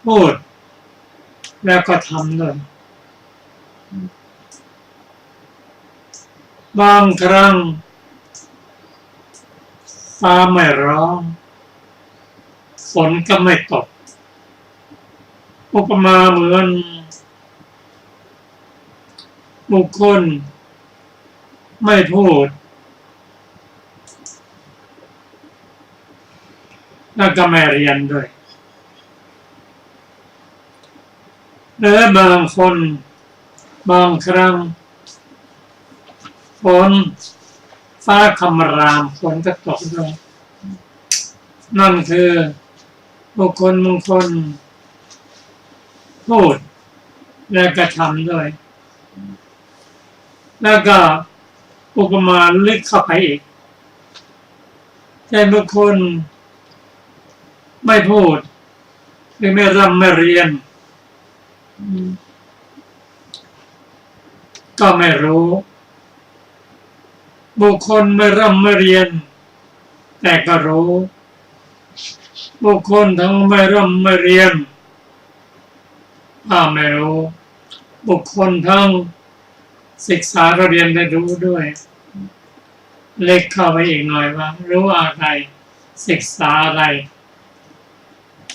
พูดแล้วก็ทำด้วยบางครั้งฟ้าไม่ร้องฝนก็ไม่ตกอุปมาเหมือนบุคคลไม่พูดแล้วก็ไม่เรียนด้วยหรือบางคนบางครั้งฝนฟ้าคำรามฝนก็ตกด้วยนั่นคือบุคคลบางคนพูดแล้วก็ทำด้วยแล้วก็อุปมาลึกเข้าไปอีกแต่บุคคลไม่พูดหรือไม่ร่ำไม่เรียนก็ไม่รู้บุคคลไม่ร่ำไม่เรียนแต่ก็รู้บุคคลทั้งไม่ร่ำไม่เรียนไม่รู้บุคคลทั้งศึกษาเรียนได้รู้ด้วยเล็กเข้าไปอีกหน่อยว่ารู้อะไรศึกษาอะไร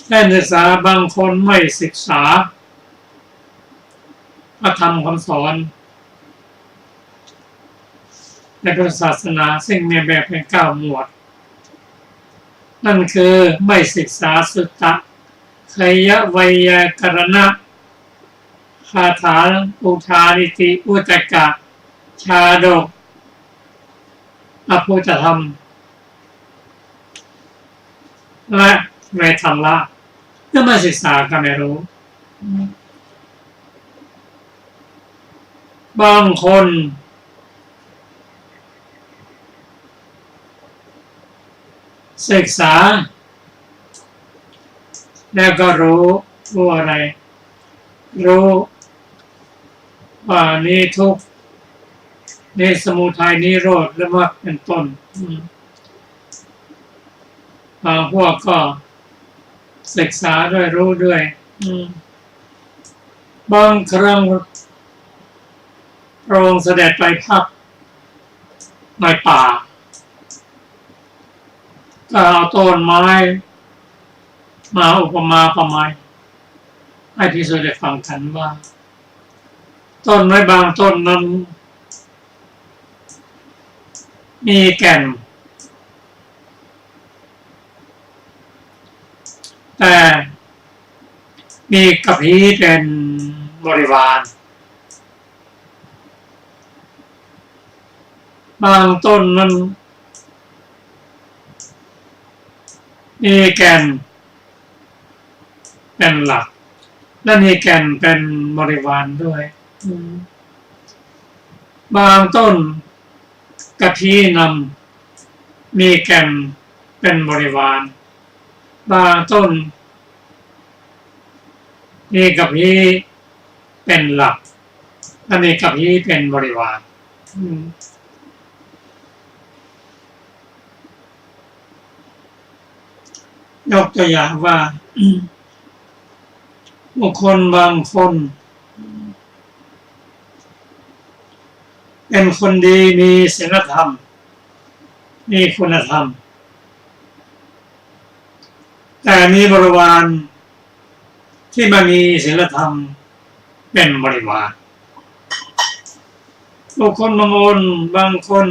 แค่ศึกษาบางคนไม่ศึกษาพระธรรมคำสอนในพุทธศาสนาซึ่งมีแบบเป็น9 หมวดนั่นคือไม่ศึกษาสุตตะไคยะไวยากรณะคาถาอุทานิติอุตกะชาดกอภุตธรรมและเวทัลละก็ไม่ศึกษาก็ไม่รู้บางคนศึกษาแล้วก็รู้อะไรรู้ว่านี้ทุกข์นี้สมุทัยนิโรธและมรรคเป็นต้นบางพวกก็ศึกษาด้วยรู้ด้วยบางครั้งพระองค์เสด็จไปพักในป่าก็เอาต้นไม้มาอุปมาประไมยให้พิสูจน์ได้ฟังกันว่าต้นไม้บางต้นนั้นมีแก่นแต่มีกระพี้เป็นบริวารบางต้นนั้นมีแก่นเป็นหลักและมีแก่นเป็นบริวารด้วยบางต้นกระพี้นำมีแก่นเป็นบริวารบางต้นมีกระพี้เป็นหลักและมีกระพี้เป็นบริวารยกตัวอย่างว่าบุคคลบางคนเป็นคนดีมีศีลธรรมมีคุณธรรมแต่มีบริวารที่ไม่มีศีลธรรมเป็นบริวารบุคคลบางคน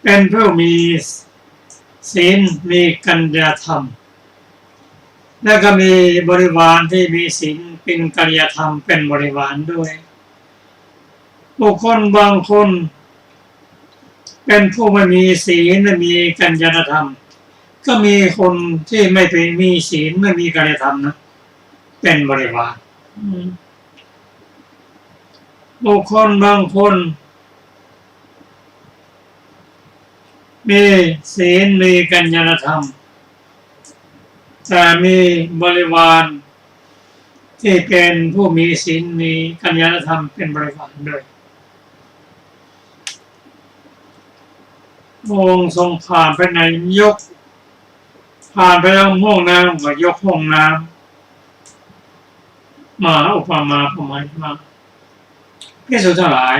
เป็นผู้มีศีลมีกัญญาธรรมแล้วก็มีบริวารที่มีศีลเป็นกัญญาธรรมเป็นบริวารด้วยบุคคลบางคนเป็นผู้ไม่มีศีลไม่มีกัญญาธรรมก็มีคนที่ไม่เป็นมีศีลไม่มีกัญญาธรรมนะเป็นบริวารบุคคลบางคนมีศีลมีกัญญาธรรมแต่มีบริวารที่เป็นผู้มีศีลมีกัญญาธรรมเป็นบริวารด้วยองค์ทรงผ่านไปในยก ผ่านไปแล้วห้องน้ำก็ยกห้องน้ำมาอุปมาอุปไมยมาภิกษุทั้งหลาย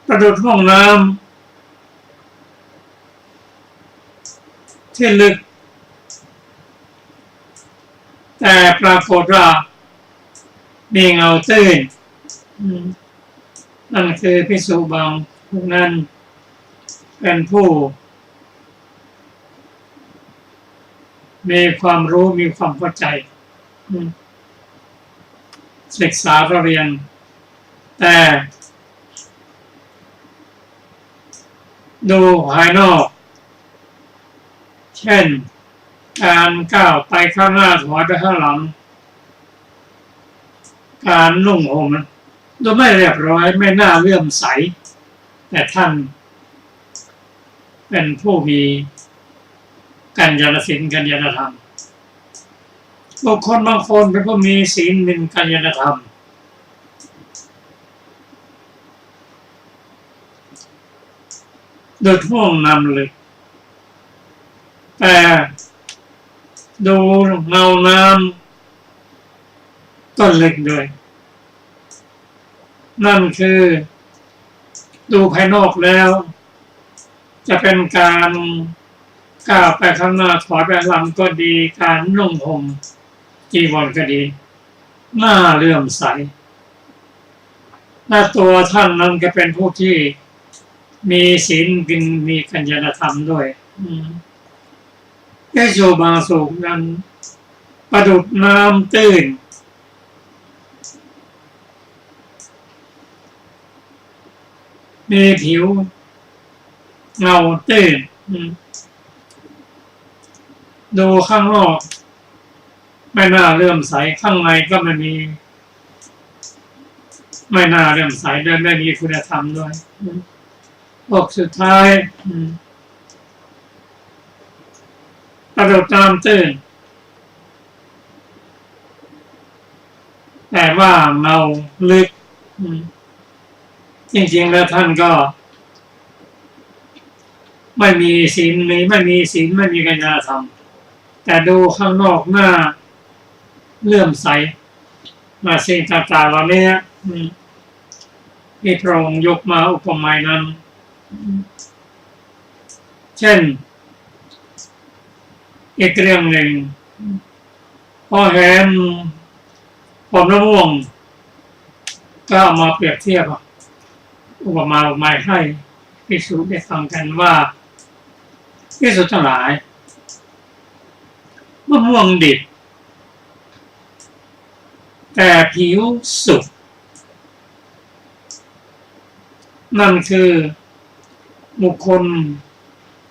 ประดุจห้องน้ำที่ลึกแต่ปรากฏว่ามีเงาตื้นนั่นคือภิกษุบางพวกนั้นเป็นผู้มีความรู้มีความเข้าใจศึกษาเรียนแต่ดูภายนอกเช่นการก้าวไปข้างหน้าถอยไปข้างหลังการนุ่งห่มดูไม่เรียบร้อยไม่น่าเลื่อมใสแต่ท่านเป็นผู้มีกัญญาณศีลกัญญาณธรรมบุคคลบางคนเป็นผู้มีศีลมีกัญญาณธรรมโดยท่วงนำเลยแต่ดูเงาน้ำก็เล็กด้วยนั่นคือดูภายนอกแล้วจะเป็นการก้าวไปข้างหน้าถอยไปหลังก็ดีการนุ่งห่มจีวรก็ดีน่าเลื่อมใสหน้าตัวท่านนั้นก็เป็นผู้ที่มีศีลมีกัญญาณธรรมด้วยภิกษุบางสูงนั้นประดุจน้ำตื้นมีผิวเงาตื้นดูข้างนอกไม่น่าเลื่อมใสข้างในก็ไม่น่าเลื่อมใสด้วยไม่มีคุณธรรมด้วยพวกสุดท้ายประดุจน้ำตื้นแต่ว่าเงาลึกจริงๆแล้วท่านก็ไม่มีศีลไม่มีกัญญาธรรมแต่ดูข้างนอกหน้าเลื่อมใสมาสิ่งต่างๆเหล่านี้ที่พระองค์ยกมาอุปมานั้นเช่นอีกเรื่องหนึ่งพอเห็นผลมะม่วงก็เอามาเปรียบเทียบอุปมาอุปไมยให้ภิกษุได้ฟังกันว่าภิกษุทั้งหลายมะม่วงดิบแต่ผิวสุกนั่นคือบุคคล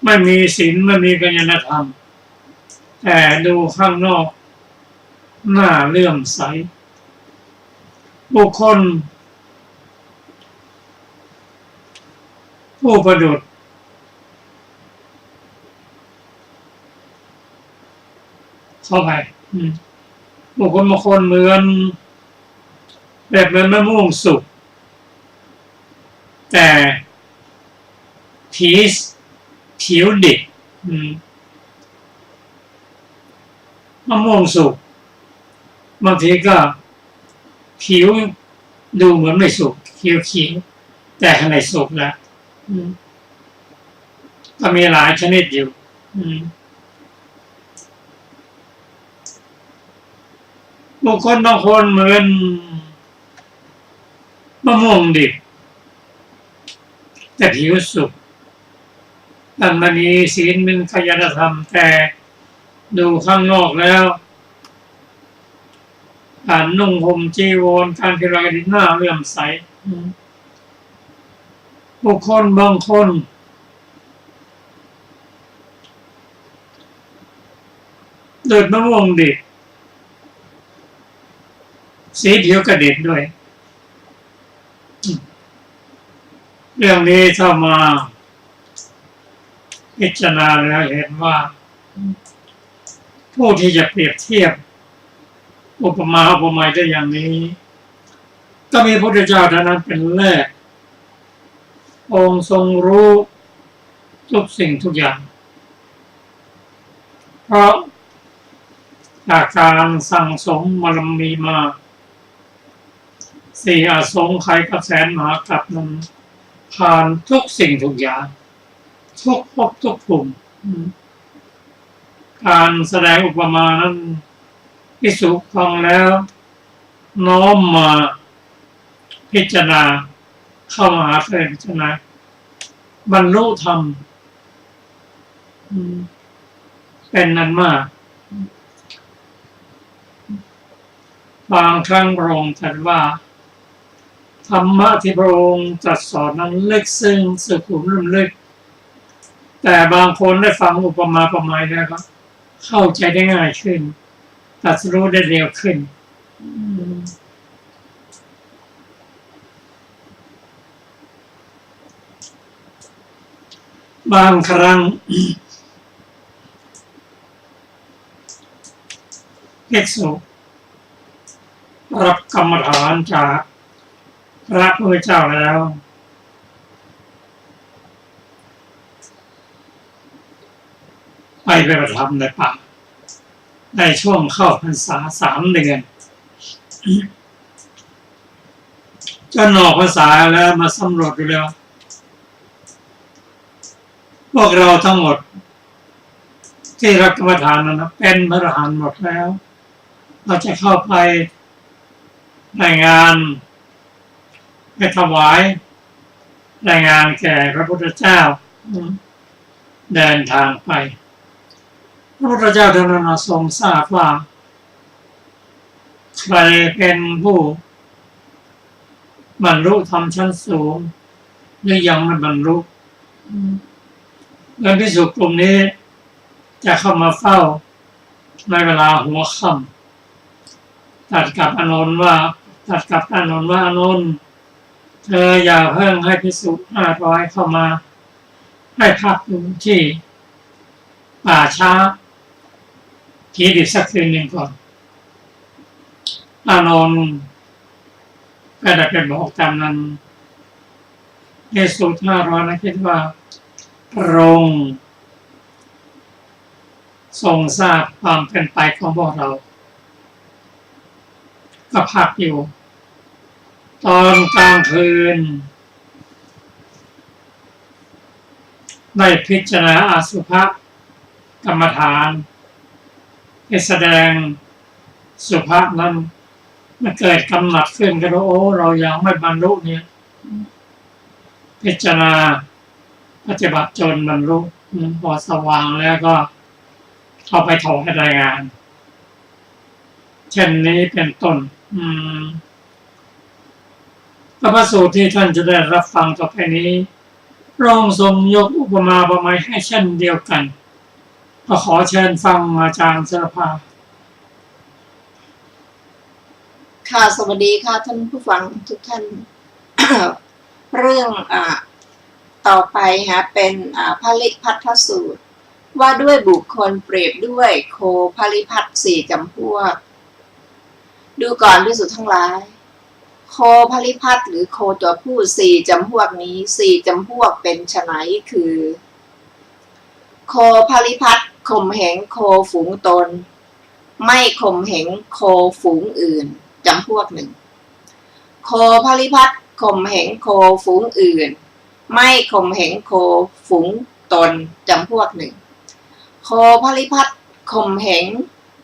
ไม่มีศีลไม่มีกัญญาณธรรมแต่ดูข้างนอกหน้าเลื่อมใสบุคคลผู้ประดุจเข้าไปบุคคลบางคนเหมือนแบบเหมือนมะม่วงสุกแต่ผิวดิบมะม่วงสุกบางทีก็ผิวดูเหมือนไม่สุกเขียวแต่ข้างในสุกแล้วก็มีหลายชนิดอยู่บุคคลบางคนเหมือนมะม่วงดิบแต่ผิวสุกท่านมีศีลมีกัญญาณธรรมแต่ดูข้างนอกแล้วการนุ่งห่มจีวรการพิจารณาหน้าเลื่อมใสบุคคลบางคนเดินมะม่วงดิบสีผิวกระเด็นด้วยเรื่องนี้ถ้ามาพิจารณาแล้วเห็นว่าผู้ที่จะเปรียบเทียบอุปมาอุปไมยได้อย่างนี้ก็มีพระพุทธเจ้าเท่านั้นเป็นแรกองค์ทรงรู้ ทุกสิ่งทุกอย่างเพราะจากการสั่งสมบารมีมาสี่อสงไขยกับแสนมหากัปนั้นผ่านทุกสิ่งทุกอย่างทุกภพทุกภูมิการแสดงอุปมานั้นภิกษุฟังแล้วน้อมมาพิจารณาเข้ามาหาพิจารณาบรรลุธรรมเป็นนั้นมากบางครั้งพระองค์ตรัสว่าธรรมะที่พระองค์ตรัสสอนนั้นลึกซึ้งสุขุมลุ่มลึกแต่บางคนได้ฟังอุปมาประไมยแล้วก็เข้าใจได้ง่ายขึ้นตรัสรู้ได้เร็วขึ้นบางครั้งภิกษุรับกรรมฐานจากพระพุทธเจ้าแล้วไปประทับในป่าในช่วงเข้าพรรษา3 เดือนจนออกพรรษาแล้วมาสำรวจดูแล้วพวกเราทั้งหมดที่รับกรรมฐานนั้นเป็นพระอรหันต์หมดแล้วเราจะเข้าไปรายงานไปถวายรายงานแก่พระพุทธเจ้าเดินทางไปพระพุทธเจ้าท่านทรงทราบว่าใครเป็นผู้บรรลุธรรมชั้นสูงหรือยังไม่บรรลุและภิกษุกลุ่มนี้จะเข้ามาเฝ้าในเวลาหัวค่ำตัดกับอานนท์ว่าอานนท์เธออย่าเพิ่งให้ภิกษุ500เข้ามาให้พักอยู่ที่ป่าช้าที่ดิบสักคืนหนึ่งก่อนอานนท์ก็ได้ไปบอกตามนั้นภิกษุ500นั้นคิดว่าพระองค์ทรงทราบความเป็นไปของพวกเราก็พักอยู่ตอนกลางคืนได้พิจารณาอสุภกรรมฐานให้แสดงสุภาพนั้นมันเกิดกำหนัดขึ้นก็รู้เรายังไม่บรรลุเนี่ยพิจารณาปฏิบัติจนบรรลุพอสว่างแล้วก็เข้าไปถวายรายงานเช่นนี้เป็นต้นพระสูตรที่ท่านจะได้รับฟังต่อไปนี้พระองค์ทรงยกอุปมาประไมยให้เช่นเดียวกันก็ขอเชิญฟังอาจารย์สรภาค่ะสวัสดีค่ะท่านผู้ฟังทุกท่าน เรื่องต่อไปเป็นพลิพัทธสูตรว่าด้วยบุคคลเปรียบด้วยโคพลิพัท4 จำพวกดูก่อนภิกษุทั้งหลายโคพลิพัทหรือโคตัวผู้4 จำพวกนี้4 จำพวกเป็นไฉนคือโคพลิพัทข่มเหงโคฝูงตนไม่ข่มเหงโคฝูงอื่นจำพวกหนึ่งโคพลิพัทข่มเหงโคฝูงอื่นไม่ข่มเหงโคฝูงตนจำพวกหนึ่งโคพลิพัทข่มเหง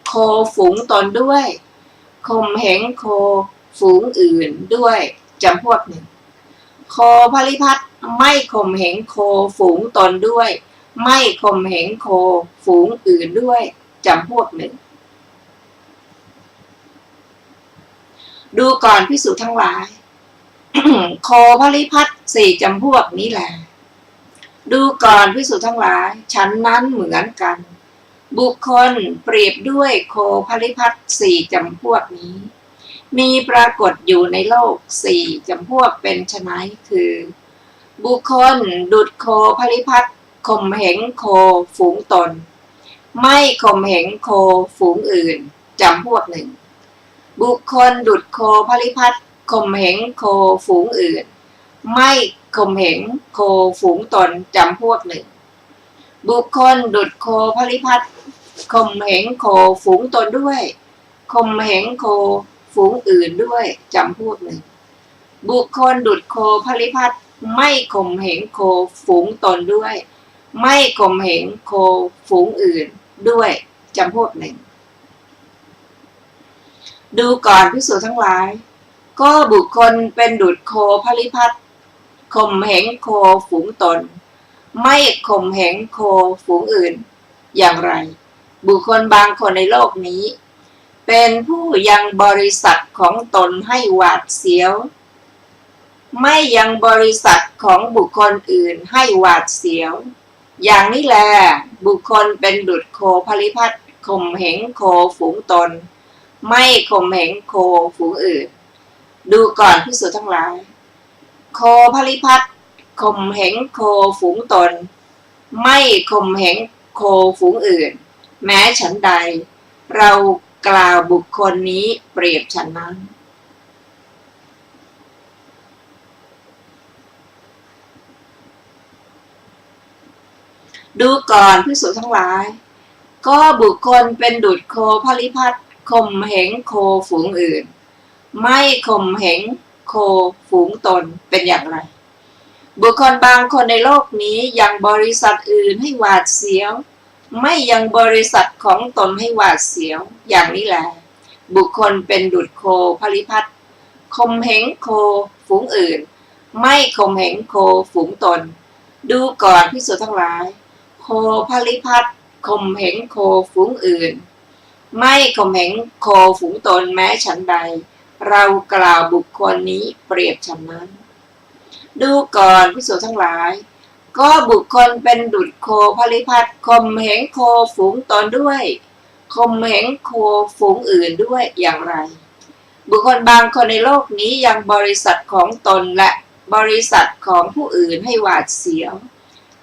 โคฝูงตนด้วยข่มเหงโคฝูงอื่นด้วยจำพวกหนึ่งโคพลิพัทไม่ข่มเหงโคฝูงตนด้วยไม่ข่มเหงโคฝูงอื่นด้วยจำพวกหนึ่งดูก่อนภิกษุทั้งหลาย โคพลิพัท4 จำพวกนี้แหละดูก่อนภิกษุทั้งหลายฉันนั้นเหมือนกันบุคคลเปรียบด้วยโคพลิพัท4 จำพวกนี้มีปรากฏอยู่ในโลก4 จำพวกเป็นไฉนคือบุคคลดุจโคพลิพัทข่มเหงโคฝูงตนไม่ข่มเหงโคฝูงอื่นจำพวกหนึ่งบุคคลดุจโคพลิพัทข่มเหงโคฝูงอื่นไม่ข่มเหงโคฝูงตนจำพวกหนึ่ง บุคคลดุจโคพลิพัฒน์ข่มเหงโคฝูงตนด้วยข่มเหงโคฝูงอื่นด้วยจำพวกหนึ่งบุคคลดุจโคพลิพัฒน์ไม่ข่มเหงโคฝูงตนด้วยไม่ข่มเหงโคฝูงอื่นด้วยจำพวกหนึ่งดูก่อนภิกษุทั้งหลายก็บุคคลเป็นดุจโคพลิพัฒน์ข่มเหงโคฝูงตนไม่ข่มเหงโคฝูงอื่นอย่างไรบุคคลบางคนในโลกนี้เป็นผู้ยังบริษัทของตนให้หวาดเสียวไม่ยังบริษัทของบุคคลอื่นให้หวาดเสียวอย่างนี้แลบุคคลเป็นดุจโคพลิพัฒน์ข่มเหงโคฝูงตนไม่ข่มเหงโคฝูงอื่นดูก่อนภิกษุทั้งหลายโคพลิพัฒน์ข่มเหงโคฝูงตนไม่ข่มเหงโคฝูงอื่นแม้ฉันใดเรากล่าวบุคคลนี้เปรียบฉันนั้นดูก่อนภิกษุทั้งหลายก็บุคคลเป็นดุจโคพลิพัฒน์ข่มเหงโคฝูงอื่นไม่ข่มเหงโคฝูงตนเป็นอย่างไรบุคคลบางคนในโลกนี้ยังบริษัทอื่นให้หวาดเสียวไม่ยังบริษัทของตนให้หวาดเสียวอย่างนี้แหละบุคคลเป็นดุจโคพลิพัฒน์ข่มเหงโคฝูงอื่นไม่ข่มเหงโคฝูงตนดูก่อนภิกษุทั้งหลายโคพลิพัฒน์ข่มเหงโคฝูงอื่นไม่ข่มเหงโคฝูงตนแม้ฉันใดเรากล่าวบุคคลนี้เปรียบฉันนั้นดูก่อนภิกษุทั้งหลายก็บุคคลเป็นดุจโคพลิพัฒน์ข่มเหงโคฝูงตนด้วยข่มเหงโคฝูงอื่นด้วยอย่างไรบุคคลบางคนในโลกนี้ยังบริษัทของตนและบริษัทของผู้อื่นให้หวาดเสียว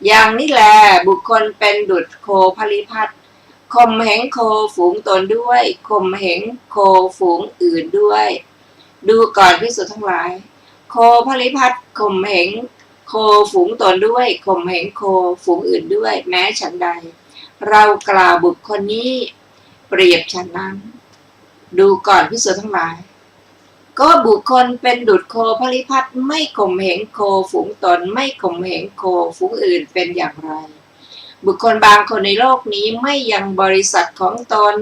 อย่างนี้แลบุคคลเป็นดุจโคพลิพัฒน์ข่มเหงโคฝูงตนด้วยข่มเหงโคฝูงอื่นด้วยดูก่อนภิกษุทั้งหลายโคพลิพัฒน์ข่มเหงโคฝูงตนด้วยข่มเหงโคฝูงอื่นด้วยแม้ฉันใดเรากล่าวบุคคลนี้เปรียบฉันนั้นดูก่อนภิกษุทั้งหลายก็บุคคลเป็นดุจโคพลิพัฒน์ไม่ข่มเหงโคฝูงตนไม่ข่มเหงโคฝูงอื่นเป็นอย่างไรบุคคลบางคนในโลกนี้ไม่ยังบริษัทของตน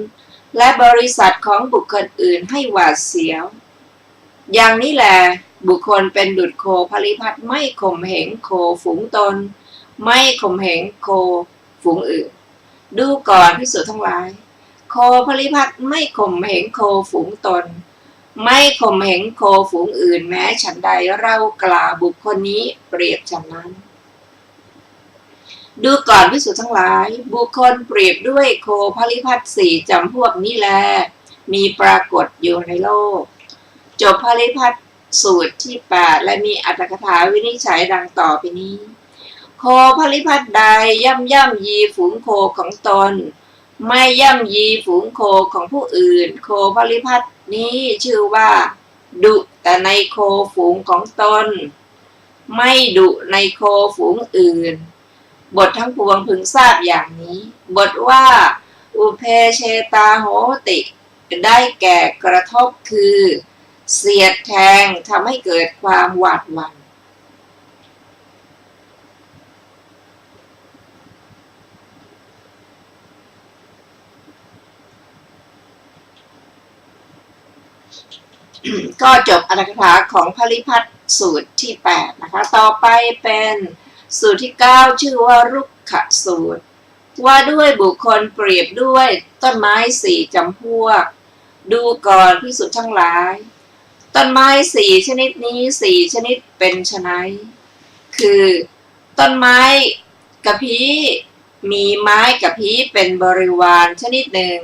และบริษัทของบุคคลอื่นให้หวาดเสียวอย่างนี้แหละบุคคลเป็นดุจโคพลิพัฒน์ไม่ข่มเหงโคฝูงตนไม่ข่มเหงโคฝูงอื่นดูก่อนภิกษุทั้งหลายโคพลิพัฒน์ไม่ข่มเหงโคฝูงตนไม่ข่มเหงโคฝูงอื่นแม้ฉันใดเรากล่าวบุคคลนี้เปรียบฉันนั้นดูก่อนภิกษุทั้งหลายบุคคลเปรียบด้วยโคพลิพัฒน์สี่จำพวกนี้แลมีปรากฏอยู่ในโลกจบพลิพัฒน์สูตรที่8และมีอรรถกถาวินิจฉัยดังต่อไปนี้โคพลิพัฒน์ใดย่ำยีฝูงโคของตนไม่ย่ำยีฝูงโคของผู้อื่นโคพลิพัฒน์นี้ชื่อว่าดุแต่ในโคฝูงของตนไม่ดุในโคฝูงอื่นบททั้งปวงพึงทราบอย่างนี้บทว่าอุเพเชตาโหติได้แก่กระทบคือเสียดแทงทำให้เกิดความหวาดหวั่นก็จบอรรถกถาของพลิพัฒน์สูตรที่8นะคะต่อไปเป็นสูตรที่9ชื่อว่ารุกขสูตรว่าด้วยบุคคลเปรียบด้วยต้นไม้4จำพวกดูก่อนภิกษุทั้งหลายต้นไม้4ชนิดนี้4ชนิดเป็นไฉนคือต้นไม้กระพี้มีไม้กระพี้เป็นบริวารชนิดหนึ่ง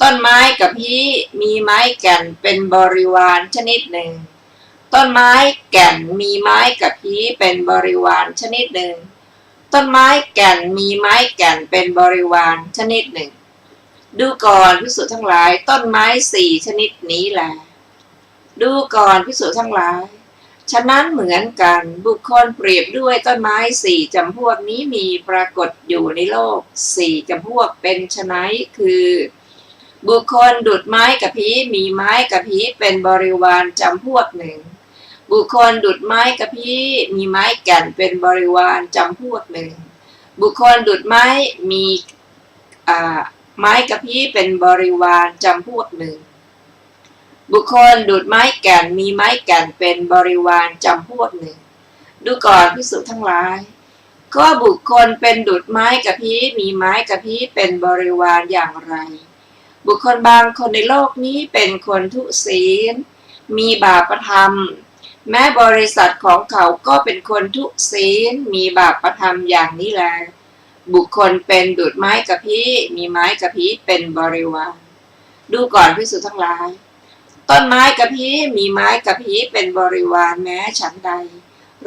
ต้นไม้กระพี้มีไม้แก่นเป็นบริวารชนิดหนึ่งต้นไม้แก่นมีไม้กระพี้เป็นบริวารชนิดหนึ่งต้นไม้แก่นมีไม้แก่นเป็นบริวารชนิดหนึ่งดูก่อนภิกษุทั้งหลายต้นไม้4ชนิดนี้แหละดูก่อนภิกษุทั้งหลาย ฉะนั้นเหมือนกันบุคคลเปรียบด้วยต้นไม้สี่จำพวกนี้มีปรากฏอยู่ในโลกสี่จำพวกเป็นไฉนคือ บุคคลดุจไม้กะพีมีไม้กะพีเป็นบริวารจำพวกหนึ่งบุคคลดุจไม้กะพีมีไม้แก่นเป็นบริวารจำพวกหนึ่งบุคคลดุจไม้มีไม้กะพีเป็นบริวารจำพวกหนึ่งบุคคลดุจไม้แก่นมีไม้แก่นเป็นบริวารจำพวกหนึ่งดูก่อนภิกษุทั้งหลายก็บุคคลเป็นดุจไม้กะพีมีไม้กะพีเป็นบริวารอย่างไรบุคคลบางคนในโลกนี้เป็นคนทุศีลมีบาปธรรมแม้บริษัทของเขาก็เป็นคนทุศีลมีบาปธรรมอย่างนี้แลบุคคลเป็นดุจไม้กะพีมีไม้กะพีเป็นบริวารดูก่อนภิกษุทั้งหลายต้นไม้กะพีมีไม้กะพีเป็นบริวารแม้ฉันใด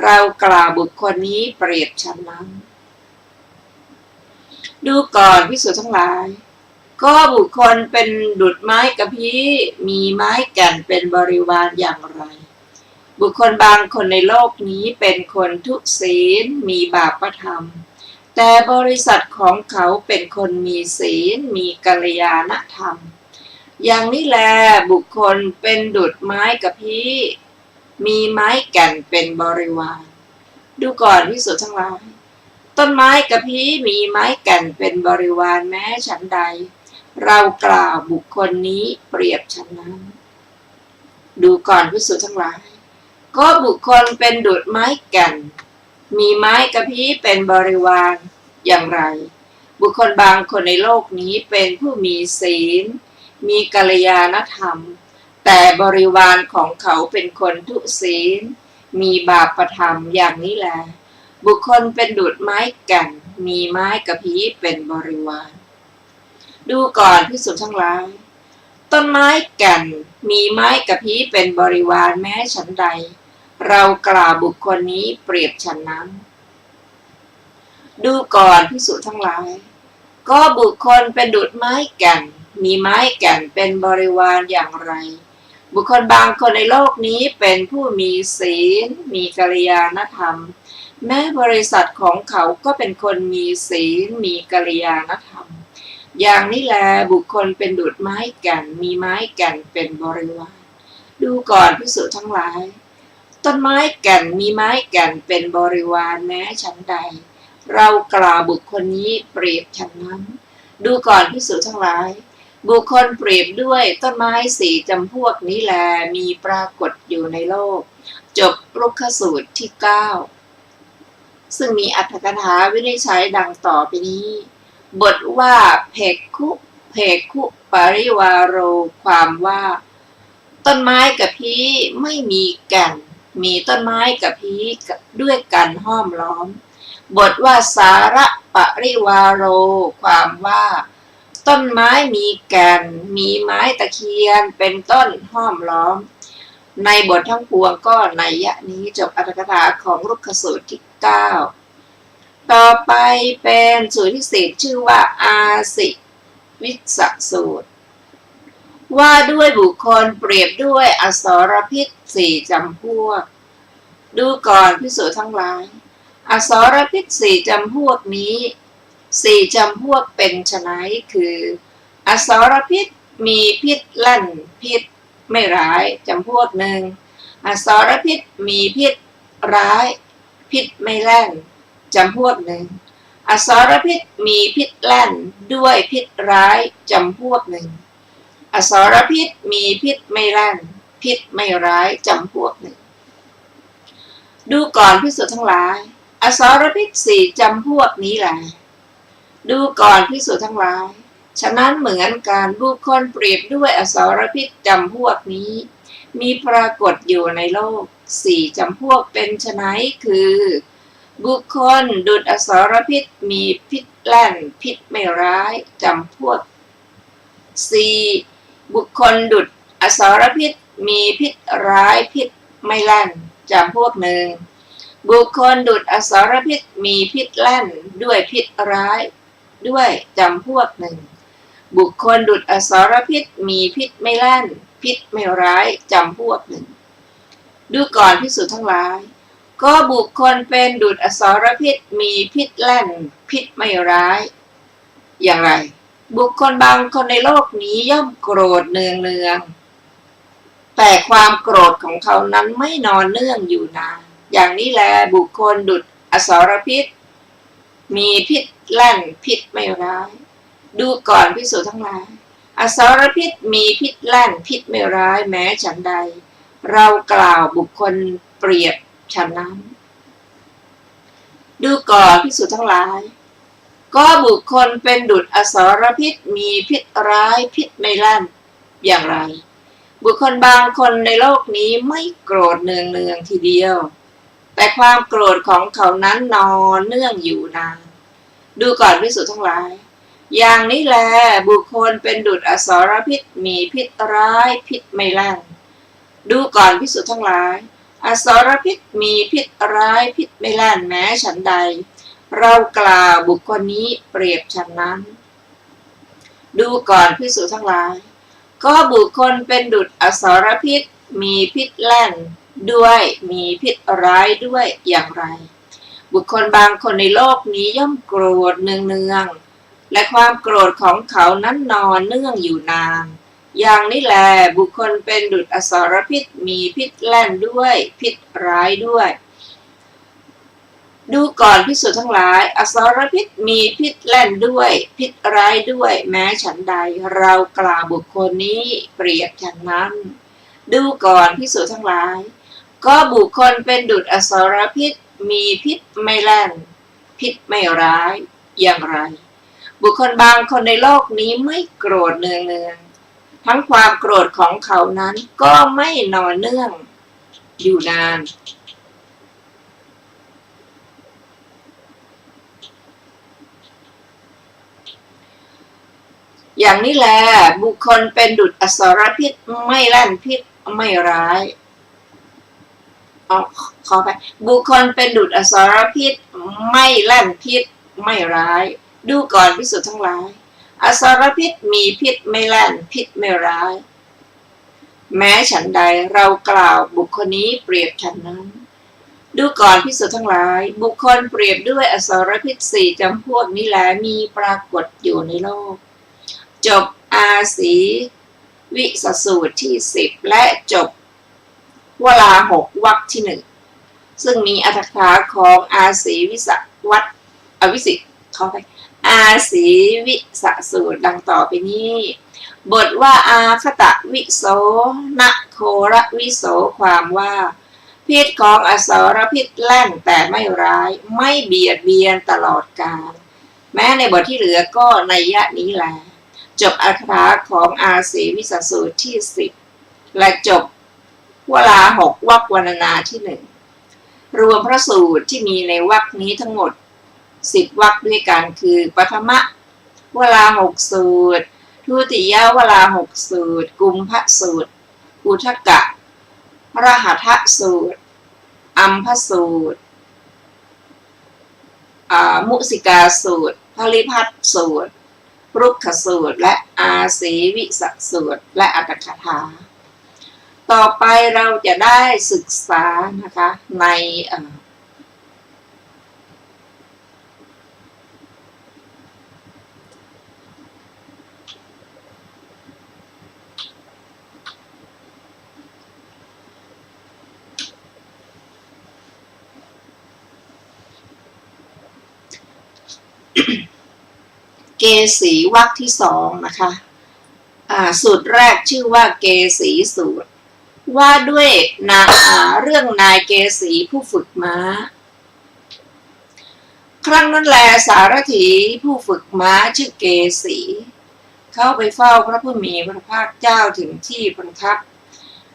เรากล่าวบุคคลนี้เปรียบฉันนั้นดูก่อนภิกษุทั้งหลายก็บุคคลเป็นดุจไม้กะพีมีไม้แก่นเป็นบริวารอย่างไรบุคคลบางคนในโลกนี้เป็นคนทุศีลมีบาปธรรมแต่บริษัทของเขาเป็นคนมีศีลมีกัลยาณธรรมอย่างนี้แลบุคคลเป็นดุจไม้กะพีมีไม้แก่นเป็นบริวารดูก่อนภิกษุทั้งหลายต้นไม้กะพีมีไม้แก่นเป็นบริวารแม้ฉันใดเรากล่าวบุคคลนี้เปรียบฉันนั้นดูก่อนภิกษุทั้งหลายก็บุคคลเป็นดุจไม้แก่นมีไม้กะพีเป็นบริวารอย่างไรบุคคลบางคนในโลกนี้เป็นผู้มีศีลมีกัลยาณธรรมแต่บริวารของเขาเป็นคนทุศีลมีบาปธรรมอย่างนี้แลบุคคลเป็นดุจไม้แก่นมีไม้กะพีเป็นบริวารดูก่อนภิกษุทั้งหลายต้นไม้แก่นมีไม้กะพีเป็นบริวารแม้ฉันใดเรากล่าวบุคคลนี้เปรียบฉันนั้นดูก่อนภิกษุทั้งหลายก็บุคคลเป็นดุจไม้แก่นมีไม้แก่นเป็นบริวารอย่างไรบุคคลบางคนในโลกนี้เป็นผู้มีศีลมีกัลยาณธรรมแม้บริษัทของเขาก็เป็นคนมีศีลมีกัลยาณธรรมอย่างนี้แลบุคคลเป็นดุจไม้แก่นมีไม้แก่นเป็นบริวารดูก่อนภิกษุทั้งหลายต้นไม้แก่นมีไม้แก่นเป็นบริวารแม้ฉันใดเรากล่าวบุคคลนี้เปรียบฉันนั้นดูก่อนภิกษุทั้งหลายบุคคลเปรียบด้วยต้นไม้สี่จำพวกนี้แลมีปรากฏอยู่ในโลกจบรุกขสูตรที่9ซึ่งมีอรรถกถาวินิจฉัยดังต่อไปนี้บทว่าเพกคุปริวาโรความว่าต้นไม้กะพีไม่มีแก่นมีต้นไม้กะพีด้วยกันห้อมล้อมบทว่าสาระปริวาโรความว่าต้นไม้มีแก่นมีไม้ตะเคียนเป็นต้นห้อมล้อมในบททั้งปวงก็นัยยะนี้จบอรรถกถาของรุกขสูตรที่9ต่อไปเป็นสูตรที่10ชื่อว่าอาสิวิสสูตรว่าด้วยบุคคลเปรียบด้วยอสรพิษสี่จำพวกดูก่อนภิกษุทั้งหลายอสรพิษสี่จำพวกนี้สี่จำพวกเป็นไฉนคืออสรพิษมีพิษลั่นพิษไม่ร้ายจำพวกหนึ่งอสรพิษมีพิษร้ายพิษไม่แล่นจำพวกหนึ่งอสรพิษมีพิษแล่นด้วยพิษร้ายจำพวกหนึ่งอสรพิษมีพิษไม่แล่นพิษไม่ร้ายจำพวกหนึ่งดูก่อนภิกษุทั้งหลายอสรพิษสี่จำพวกนี้แหละดูก่อนภิกษุทั้งหลายฉะนั้นเหมือนกันบุคคลเปรียบด้วยอสรพิษจำพวกนี้มีปรากฏอยู่ในโลกสี่จำพวกเป็นไฉนคือบุคคลดุจอสรพิษมีพิษแล่นพิษไม่ร้ายจำพวก4บุคคลดุจอสรพิษมีพิษร้ายพิษไม่แล่นจำพวกหนึ่งบุคคลดุจอสรพิษมีพิษแล่นด้วยพิษร้ายด้วยจำพวกหนึ่งบุคคลดุจอสรพิษมีพิษไม่แล่นพิษไม่ร้ายจำพวกหนึ่ง ดูก่อนภิกษุทั้งหลายก็บุคคลเป็นดุจอสรพิษมีพิษแล่นพิษไม่ร้ายอย่างไรบุคคลบางคนในโลกนี้ย่อมโกรธเนืองๆแต่ความโกรธของเขานั้นไม่นอนเนื่องอยู่นานอย่างนี้แลบุคคลดุจอสรพิษมีพิษแล่นพิษไม่ร้ายดูก่อนภิกษุทั้งหลายอสรพิษมีพิษแล่นพิษไม่ร้ายแม้ฉันใดเรากล่าวบุคคลเปรียบฉันนั้นดูก่อนภิกษุทั้งหลายก็บุคคลเป็นดุจอสรพิษมีพิษร้ายพิษไม่แล่นอย่างไรบุคคลบางคนในโลกนี้ไม่โกรธเนืองๆทีเดียวแต่ความโกรธของเขานั้นนอนเนื่องอยู่นานดูก่อนภิกษุทั้งหลายอย่างนี้แลบุคคลเป็นดุจอสรพิษมีพิษร้ายพิษไม่แล่นดูก่อนภิกษุทั้งหลายอสรพิษมีพิษร้ายพิษไม่แล่นแม้ฉันใดเรากล่าวบุคคลนี้เปรียบฉันนั้นดูก่อนภิกษุทั้งหลายก็บุคคลเป็นดุจอสรพิษมีพิษแล่นด้วยมีพิษร้ายด้วยอย่างไรบุคคลบางคนในโลกนี้ย่อมโกรธเนืองๆและความโกรธของเขานั้นนอนเนื่องอยู่นานอย่างนี้แลบุคคลเป็นดุจอสรพิษมีพิษแล่นด้วยพิษร้ายด้วยดูก่อนภิกษุทั้งหลายอสรพิษมีพิษแล่นด้วยพิษร้ายด้วยแม้ฉันใดเรากล่าวบุคคลนี้เปรียบฉันนั้นดูก่อนภิกษุทั้งหลายก็บุคคลเป็นดุจอสรพิษมีพิษไม่แล่นพิษไม่ร้ายอย่างไรบุคคลบางคนในโลกนี้ไม่โกรธเนืองๆทั้งความโกรธของเขานั้นก็ไม่นอนเนื่องอยู่นานอย่างนี้แลบุคคลเป็นดุจอสรพิษไม่แล่นพิษไม่ร้ายขอไปบุคคลเป็นดุจอสรพิษไม่แล่นพิษไม่ร้ายดูก่อนภิกษุทั้งหลายอสรพิษมีพิษไม่แล่นพิษไม่ร้ายแม้ฉันใดเรากล่าวบุคคลนี้เปรียบฉันนั้นดูก่อนภิกษุทั้งหลายบุคคลเปรียบด้วยอสรพิษสี่จำพวกนี้แลมีปรากฏอยู่ในโลกจบอาสีวิสสูตรที่10และจบวลา6วรรคที่1ซึ่งมีอรรถกถาของอาสีวิสวัตอวิสิเขาไปอาสีวิสสูตรดังต่อไปนี้บทว่าอาคตะวิโสนะโคระวิโสความว่าพิษของอสรพิษแล่นแต่ไม่ร้ายไม่เบียดเบียนตลอดกาลแม้ในบทที่เหลือก็นัยยะนี้แหละจบอรรถกถาของอาสีวิสสูตรที่10และจบวลา6วรรควรรณนาที่1รวมพระสูตรที่มีในวรรคนี้ทั้งหมด10วรรคด้วยกันคือปฐมวลา6สูตรทุติยวลา6สูตรกุมภสูตรอุทกะรหัทสูตรอัมพสูตรมุสิกาสูตรภริพัทสูตรรุกขสูตรและอาสีวิสสูตรและอรรถกถาต่อไปเราจะได้ศึกษานะคะในเกสีวรรคที่2นะคะสูตรแรกชื่อว่าเกสีสูตรว่าด้วยเรื่องนายเกสีผู้ฝึกม้าครั้งนั้นแลสารถีผู้ฝึกม้าชื่อเกสีเข้าไปเฝ้าพระผู้มีพระภาคเจ้าถึงที่ประทับ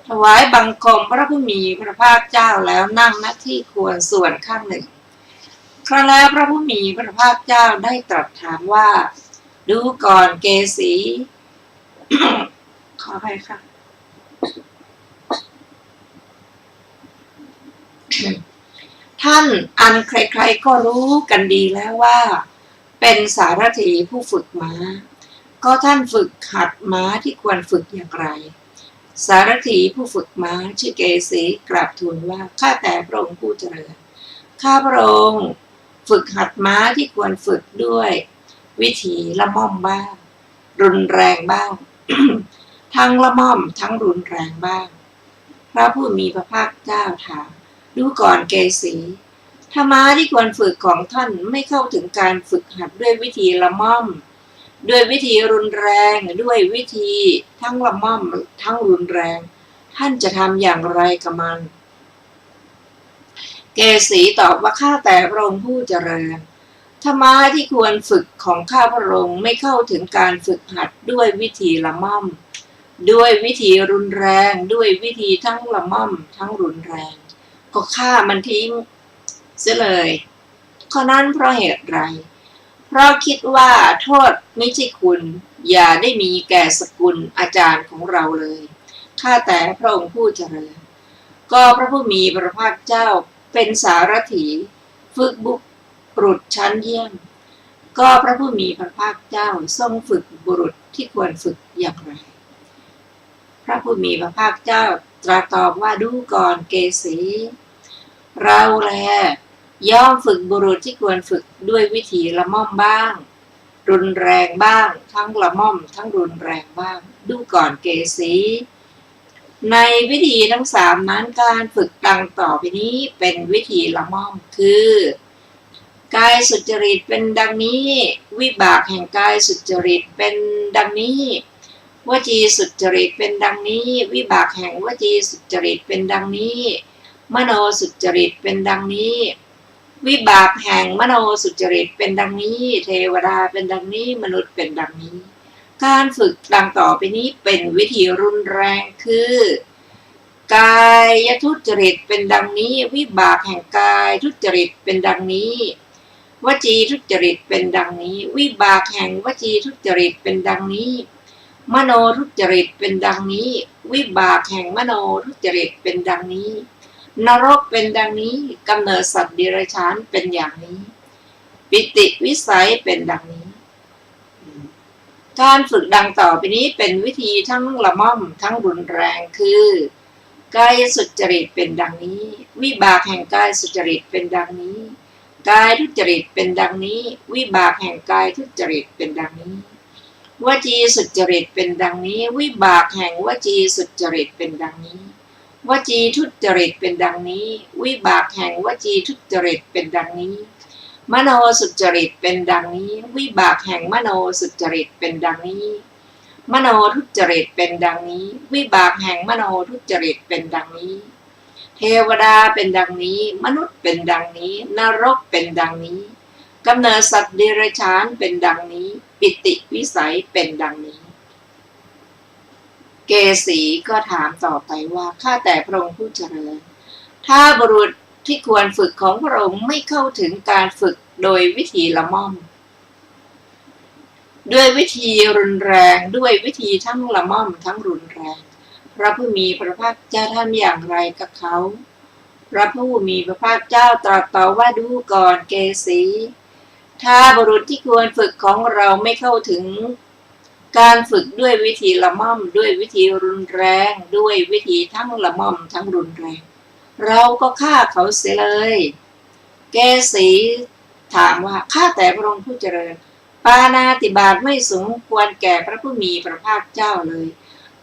ถวายบังคมพระผู้มีพระภาคเจ้าแล้วนั่งณที่ควรส่วนข้างหนึ่งครั้งแล้วพระผู้มีพระภาคเจ้าได้ตรัสถามว่าดูก่อนเกสี ขออภัยค่ะ ท่านอันใครๆก็รู้กันดีแล้วว่าเป็นสารถีผู้ฝึกม้าก็ท่านฝึกหัดม้าที่ควรฝึกอย่างไร สารถีผู้ฝึกม้าชื่อเกสีกราบทูลว่าข้าแต่พระองค์ผู้เจริญข้าพระองค์ฝึกหัดม้าที่ควรฝึกด้วยวิธีละม่อมบ้างรุนแรงบ้าง ทั้งละม่อมทั้งรุนแรงบ้างพระผู้มีพระภาคเจ้าถามดูก่อนเกสีถ้าม้าที่ควรฝึกของท่านไม่เข้าถึงการฝึกหัดด้วยวิธีละม่อมด้วยวิธีรุนแรงด้วยวิธีทั้งละม่อมทั้งรุนแรงท่านจะทำอย่างไรกับมันเกสีตอบว่าข้าแต่พระองค์ผู้เจริญถ้าม้าที่ควรฝึกของข้าพระองค์ไม่เข้าถึงการฝึกหัดด้วยวิธีละม่อมด้วยวิธีรุนแรงด้วยวิธีทั้งละม่อมทั้งรุนแรงก็ฆ่ามันทิ้งเสียเลยข้อนั้นเพราะเหตุไรเพราะคิดว่าโทษไม่ใช่คุณอย่าได้มีแก่สกุลอาจารย์ของเราเลยข้าแต่พระองค์ผู้เจริญก็พระผู้มีพระภาคเจ้าเป็นสารถีฝึกบุรุษชั้นเยี่ยมก็พระผู้มีพระภาคเจ้าทรงฝึกบุรุษที่ควรฝึกอย่างไรพระผู้มีพระภาคเจ้าตรัสตอบว่าดูก่อนเกสีเราแลย่อมฝึกบุรุษที่ควรฝึกด้วยวิธีละม่อมบ้างรุนแรงบ้างทั้งละม่อมทั้งรุนแรงบ้างดูก่อนเกสีในวิธีทั้งสามนั้นการฝึกดังต่อไปนี้เป็นวิธีละม่อมคือกายสุจริตเป็นดังนี้วิบากแห่งกายสุจริตเป็นดังนี้วจีสุจริตเป็นดังนี้วิบากแห่งวจีสุจริตเป็นดังนี้มโนสุจริตเป็นดังนี้วิบากแห่งมโนสุจริตเป็นดังนี้เทวดาเป็นดังนี้มนุษย์เป็นดังนี้การฝึกดังต่อไปนี้เป็นวิธีรุนแรงคือกายทุจริตเป็นดังนี้วิบากแห่งกายทุจริตเป็นดังนี้วจีทุจริตเป็นดังนี้วิบากแห่งวจีทุจริตเป็นดังนี้มโนทุจริตเป็นดังนี้วิบากแห่งมโนทุจริตเป็นดังนี้นรกเป็นดังนี้กำเนิดสัตว์เดรัจฉานเป็นอย่างนี้ปิติวิสัยเป็นดังนี้การฝึกดังต่อไปนี้เป็นวิธีทั้งละม่อมทั้งรุนแรงคือกายสุจริตเป็นดังนี้วิบากแห่งกายสุจริตเป็นดังนี้กายทุจริตเป็นดังนี้วิบากแห่งกายทุจริตเป็นดังนี้วจีสุจริตเป็นดังนี้วิบากแห่งวจีสุจริตเป็นดังนี้วจีทุจริตเป็นดังนี้วิบากแห่งวจีทุจริตเป็นดังนี้มโนสุจริตเป็นดังนี้วิบากแห่งมโนสุจริตเป็นดังนี้มโนทุจริตเป็นดังนี้วิบากแห่งมโนทุจริตเป็นดังนี้เทวดาเป็นดังนี้มนุษย์เป็นดังนี้นรกเป็นดังนี้กำเนิดสัตว์เดรัจฉานเป็นดังนี้ปิติวิสัยเป็นดังนี้เกสีก็ถามต่อไปว่าข้าแต่พระองค์ผู้เจริญถ้าบุรุษที่ควรฝึกของพระองค์ไม่เข้าถึงการฝึกโดยวิธีละม่อมด้วยวิธีรุนแรงด้วยวิธีทั้งละม่อมทั้งรุนแรงพระผู้มีพระภาคเจ้าทำอย่างไรกับเขาพระผู้มีพระภาคเจ้าตรัสต่อว่าดูก่อนเกสีถ้าบุรุษที่ควรฝึกของเราไม่เข้าถึงการฝึกด้วยวิธีละม่อมด้วยวิธีรุนแรงด้วยวิธีทั้งละม่อมทั้งรุนแรงเราก็ฆ่าเขาเสียเลยเกสีถามว่าข้าแต่พระองค์ผู้เจริญปาณาติบาตไม่สมควรแก่พระผู้มีพระภาคเจ้าเลย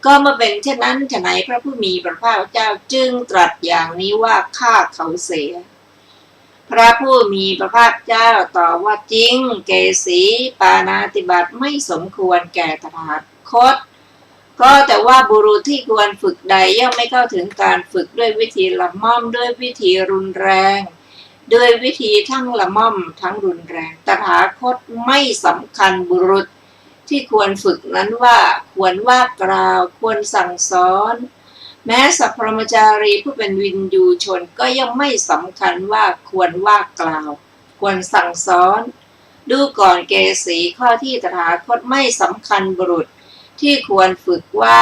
ก็มาเป็นเช่นนั้นฉะไหนพระผู้มีพระภาคเจ้าจึงตรัสอย่างนี้ว่าฆ่าเขาเสียพระผู้มีพระภาคเจ้าตอบว่าจริงเกสีปาณาติบาตไม่สมควรแก่ตถาคตก็แต่ว่าบุรุษที่ควรฝึกใดย่อมไม่เข้าถึงการฝึกด้วยวิธีละม่อมด้วยวิธีรุนแรงด้วยวิธีทั้งละม่อมทั้งรุนแรงตถาคตไม่สำคัญบุรุษที่ควรฝึกนั้นว่าควรว่ากล่าวควรสั่งสอนแม้สัพพมจารีผู้เป็นวินยูชนก็ยังไม่สำคัญว่าควรว่ากล่าวควรสั่งสอนดูก่อนเกสีข้อที่ตถาคตไม่สำคัญบุรุษที่ควรฝึกว่า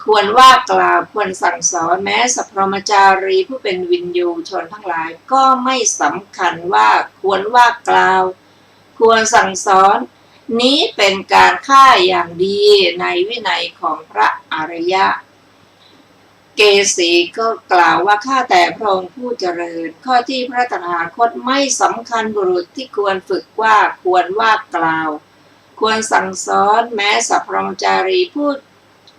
ควรว่ากล่าวควรสั่งสอนแม้สัพพมจารีผู้เป็นวินยูชนทั้งหลายก็ไม่สำคัญว่าควรว่ากล่าวควรสั่งสอนนี้เป็นการฆ่าอย่างดีในวินัยของพระอริยะ เกสีก็กล่าวว่าข้าแต่พระองค์ผู้เจริญข้อที่พระตถาคตไม่สำคัญบุรุษที่ควรฝึกว่าควรว่ากล่าวควรสั่งสอนแม้สัพพรหมจารีผู้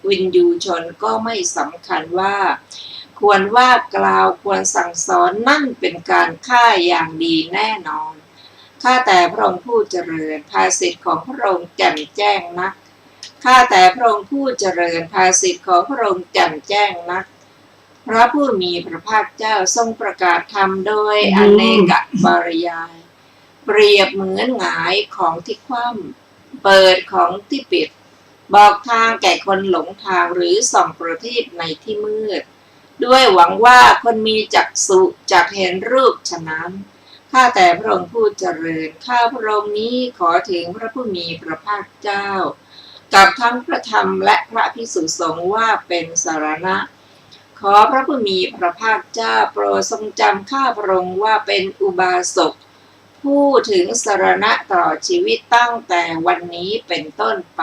วินยูชนก็ไม่สำคัญว่าควรว่ากล่าวควรสั่งสอนนั่นเป็นการฆ่าอย่างดีแน่นอนข้าแต่พระองค์ผู้เจริญภาษิตของพระองค์แจ่มแจ้งนักข้าแต่พระองค์ผู้เจริญภาษิตของพระองค์แจ่มแจ้งนักพระผู้มีพระภาคเจ้าทรงประกาศธรรมโดยอเนกปริยายเปรียบเหมือนหงายของที่คว่ำเปิดของที่ปิดบอกทางแก่คนหลงทางหรือส่องประทีปในที่มืดด้วยหวังว่าคนมีจักษุจักเห็นรูปฉะนั้นข้าแต่พระองค์ผู้เจริญข้าพระองค์นี้ขอถึงพระผู้มีพระภาคเจ้ากับทั้งพระธรรมและพระภิกษุสงฆ์ว่าเป็นสารณะขอพระผู้มีพระภาคเจ้าโปรดทรงจำข้าพระองค์ว่าเป็นอุบาสกผู้ถึงสรณะต่อชีวิตตั้งแต่วันนี้เป็นต้นไป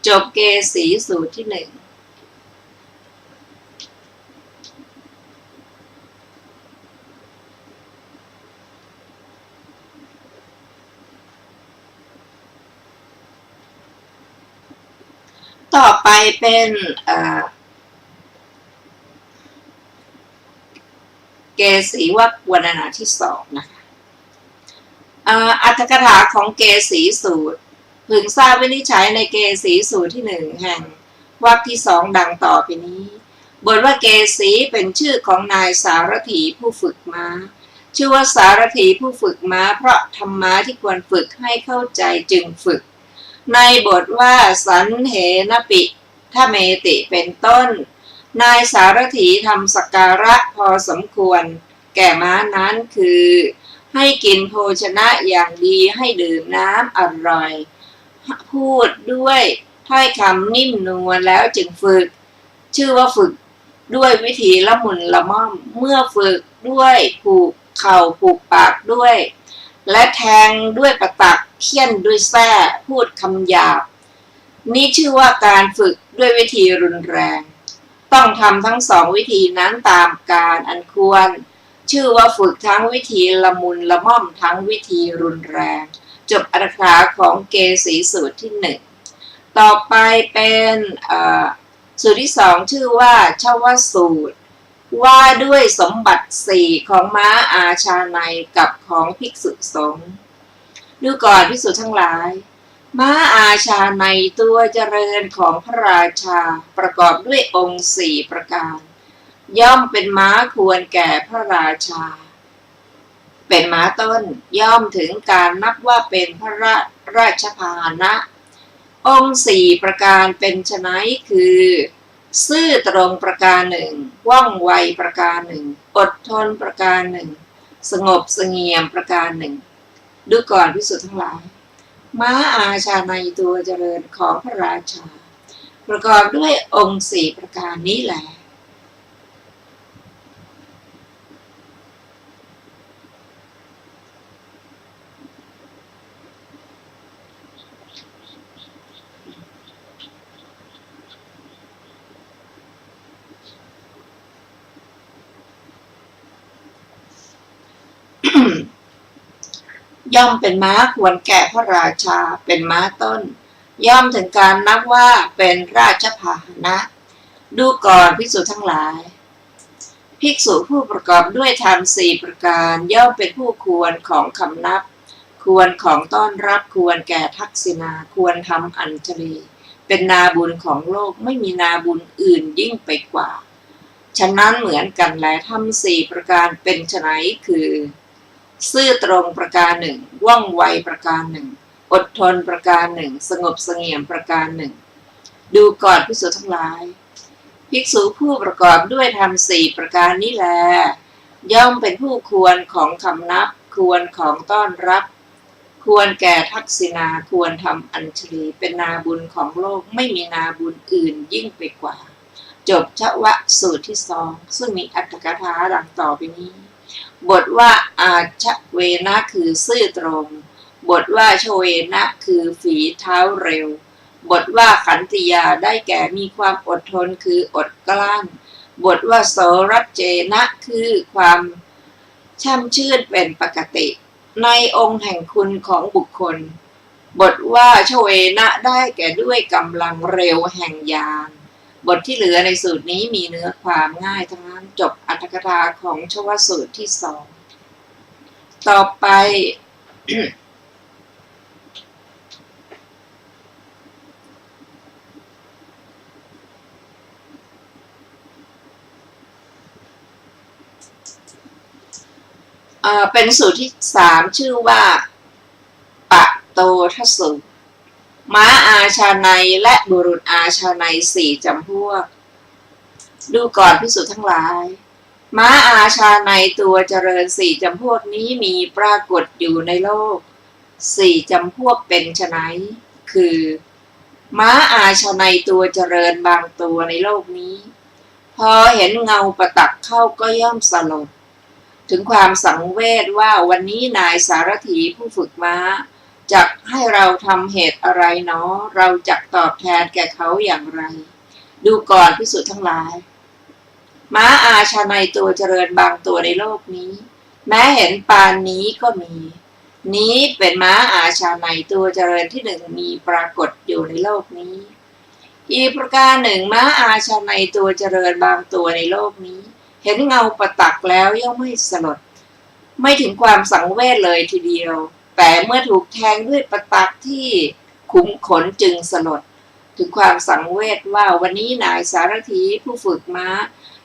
จบเกสีสูตรที่หนึ่งต่อไปเป็นเกสีววรรณนาที่สองนะคะอัตถกถาของเกสีสูตรพึงทราบวินิจฉัยในเกสีสูตรที่หนึ่งแห่งวรรคที่สองดังต่อไปนี้บทว่าเกสีเป็นชื่อของนายสารถีผู้ฝึกม้าชื่อว่าสารถีผู้ฝึกม้าเพราะธรรมะที่ควรฝึกให้เข้าใจจึงฝึกในบทว่าสันเหนปิทเมติเป็นต้นนายสารถีทำสักการะพอสมควรแก่ม้านั้นคือให้กินโภชนะอย่างดีให้ดื่มน้ำอร่อยพูดด้วยถ้อยคำนิ่มนวลแล้วจึงฝึกชื่อว่าฝึกด้วยวิธีละมุนละม่อมเมื่อฝึกด้วยผูกเข่าผูกปากด้วยและแทงด้วยประตักเคี่ยนด้วยแส้พูดคำหยาบนี่ชื่อว่าการฝึกด้วยวิธีรุนแรงต้องทำทั้งสองวิธีนั้นตามการอันควรชื่อว่าฝึกทั้งวิธีละมุนละม่อมทั้งวิธีรุนแรงจบอัตถกถาของเกสีสูตรที่หนึ่งต่อไปเป็นสูตรที่สองชื่อว่าชวสูตรว่าด้วยสมบัติสี่ของม้าอาชาไนกับของภิกษุสงฆ์ดูก่อนภิกษุทั้งหลายม้าอาชาไนตัวเจริญของพระราชาประกอบด้วยองค์สี่ประการย่อมเป็นม้าควรแก่พระราชาเป็นม้าต้นย่อมถึงการนับว่าเป็นพระราชพาหนะองค์สี่ประการเป็นไฉนคือซื่อตรงประการหนึ่งว่องไวประการหนึ่งอดทนประการหนึ่งสงบเสงี่ยมประการหนึ่งดูก่อนภิกษุทั้งหลายม้าอาชาไนตัวเจริญของพระราชาประกอบด้วยองค์สี่ประการนี้แหละย่อมเป็นม้าควรแก่พระราชาเป็นม้าต้นย่อมถึงการนับว่าเป็นราชพาหนะดูก่อนภิกษุทั้งหลายภิกษุผู้ประกอบด้วยธรรมสี่ประการย่อมเป็นผู้ควรของคำนับควรของต้อนรับควรแก่ทักษิณาควรทำอัญชลีเป็นนาบุญของโลกไม่มีนาบุญอื่นยิ่งไปกว่าฉะนั้นเหมือนกันแลธรรมสี่ประการเป็นไฉนคือซื่อตรงประการหนึ่งว่องไวประการหนึ่งอดทนประการหนึ่งสงบเสงี่ยมประการหนึ่งดูก่อนภิกษุทั้งหลายภิกษุผู้ประกอบด้วยธรรมสี่ประการนี้แลย่อมเป็นผู้ควรของคำนับควรของต้อนรับควรแก่ทักษิณาควรทำอัญชลีเป็นนาบุญของโลกไม่มีนาบุญอื่นยิ่งไปกว่าจบชวสูตรที่สองซึ่งมีอัตถกถาดังต่อไปนี้บทว่าอาชเวนะคือซื่อตรงบทว่าชเวนะคือฝีเท้าเร็วบทว่าขันติยาได้แก่มีความอดทนคืออดกลั้น บทว่าโสรัจเจนะคือความช่ำชื่นเป็นปกติในองค์แห่งคุณของบุคคลบทว่าชเวนะได้แก่ด้วยกำลังเร็วแห่งยานบทที่เหลือในสูตรนี้มีเนื้อความง่ายทั้งนั้นจบอรรถกถาของชวสูตรที่2ต่อไป เป็นสูตรที่3ชื่อว่าปะโตทสูตรม้าอาชาในและบุรุษอาชาใน4จำพวกดูก่อนภิกษุทั้งหลายม้าอาชาในตัวเจริญ4จำพวกนี้มีปรากฏอยู่ในโลก4จำพวกเป็นไฉนคือม้าอาชาในตัวเจริญบางตัวในโลกนี้พอเห็นเงาประตักเข้าก็ย่อมสลดถึงความสังเวชว่าวันนี้นายสารถีผู้ฝึกม้าจักให้เราทำเหตุอะไรเนาะเราจักตอบแทนแก่เขาอย่างไรดูก่อนภิกษุทั้งหลายม้าอาชาในตัวเจริญบางตัวในโลกนี้แม้เห็นปานนี้ก็มีนี้เป็นม้าอาชาในตัวเจริญที่หนึ่งมีปรากฏอยู่ในโลกนี้อีกประการหนึ่งม้าอาชาในตัวเจริญบางตัวในโลกนี้เห็นเงาประตักแล้วย่อมไม่สลดไม่ถึงความสังเวชเลยทีเดียวแต่เมื่อถูกแทงด้วยประตักที่ขุมขนจึงสลดถึงความสังเวชว่าวันนี้นายสารถีผู้ฝึกม้า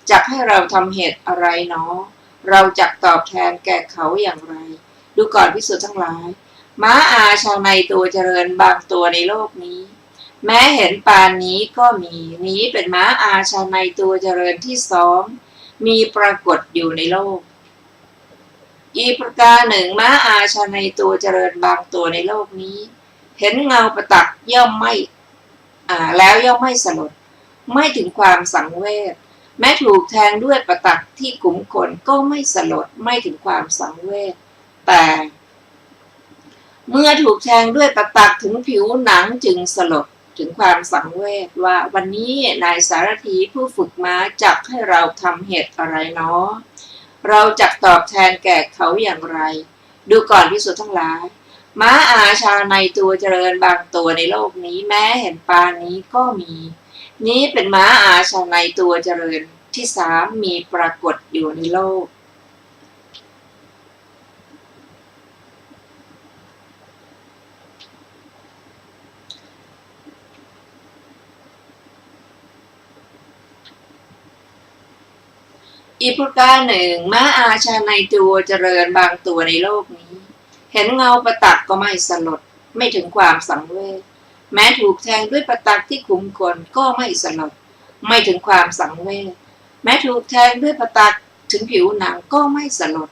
จักให้เราทำเหตุอะไรเนาะเราจักตอบแทนแก่เขาอย่างไรดูก่อนภิกษุทั้งหลายม้าอาชาในตัวเจริญบางตัวในโลกนี้แม้เห็นปานนี้ก็มีนี้เป็นม้าอาชาในตัวเจริญที่2มีปรากฏอยู่ในโลกอีกประการหนึ่งม้าอาชาในตัวเจริญบางตัวในโลกนี้เห็นเงาประตักย่อมไม่แล้วย่อมไม่สลดไม่ถึงความสังเวชแม้ถูกแทงด้วยประตักที่ขุมขนก็ไม่สลดไม่ถึงความสังเวชแต่เมื่อถูกแทงด้วยประตักถึงผิวหนังจึงสลดถึงความสังเวชว่าวันนี้นายสารถีผู้ฝึกม้าจักให้เราทำเหตุอะไรเนาะเราจักตอบแทนแก่เขาอย่างไรดูก่อนภิกษุทั้งหลายม้าอาชาในตัวเจริญบางตัวในโลกนี้แม้เห็นปานนี้ก็มีนี้เป็นม้าอาชาในตัวเจริญที่3มีปรากฏอยู่ในโลกอีกประการหนึ่งม้าอาชาในตัวเจริญบางตัวในโลกนี้เห็นเงาประตักก็ไม่สลดไม่ถึงความสังเวชแม้ถูกแทงด้วยประตักที่ขุมขนก็ไม่สลดไม่ถึงความสังเวชแม้ถูกแทงด้วยประตักถึงผิวหนังก็ไม่สลด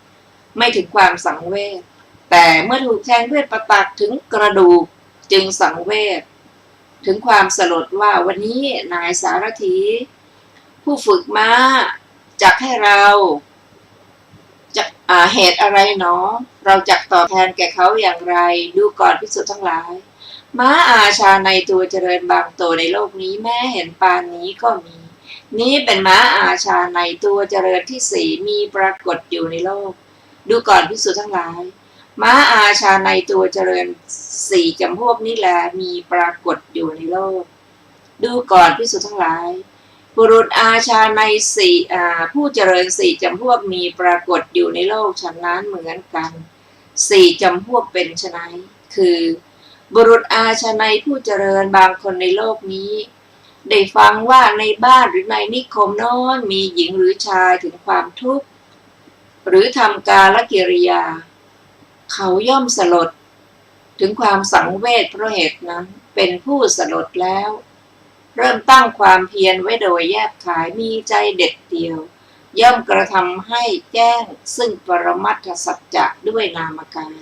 ไม่ถึงความสังเวชแต่เมื่อถูกแทงด้วยประตักถึงกระดูกจึงสังเวชถึงความสลดว่าวันนี้นายสารถีผู้ฝึกม้าจักให้เราจะเหตุอะไรเนาะเราจักตอบแทนแก่เขาอย่างไรดูก่อนภิกษุทั้งหลายม้าอาชาในตัวเจริญบางตัวในโลกนี้แม้เห็นปานนี้ก็มีนี้เป็นม้าอาชาในตัวเจริญที่4มีปรากฏอยู่ในโลกดูก่อนภิกษุทั้งหลายม้าอาชาในตัวเจริญ4จำพวกนี้แหละมีปรากฏอยู่ในโลกดูก่อนภิกษุทั้งหลายบุรุษอาชาในผู้เจริญ4จำพวกมีปรากฏอยู่ในโลกฉะนั้นเหมือนกัน4จำพวกเป็นไฉนคือบุรุษอาชาในผู้เจริญบางคนในโลกนี้ได้ฟังว่าในบ้านหรือในนิคมโน้นมีหญิงหรือชายถึงความทุกข์หรือทำกาลกิริยาเขาย่อมสลดถึงความสังเวชเพราะเหตุนั้นเป็นผู้สลดแล้วเริ่มตั้งความเพียรไว้โดยแยบขายมีใจเด็ดเดียวย่อมกระทำให้แจ้งซึ่งปรมัตถสัจจะด้วยนามกาย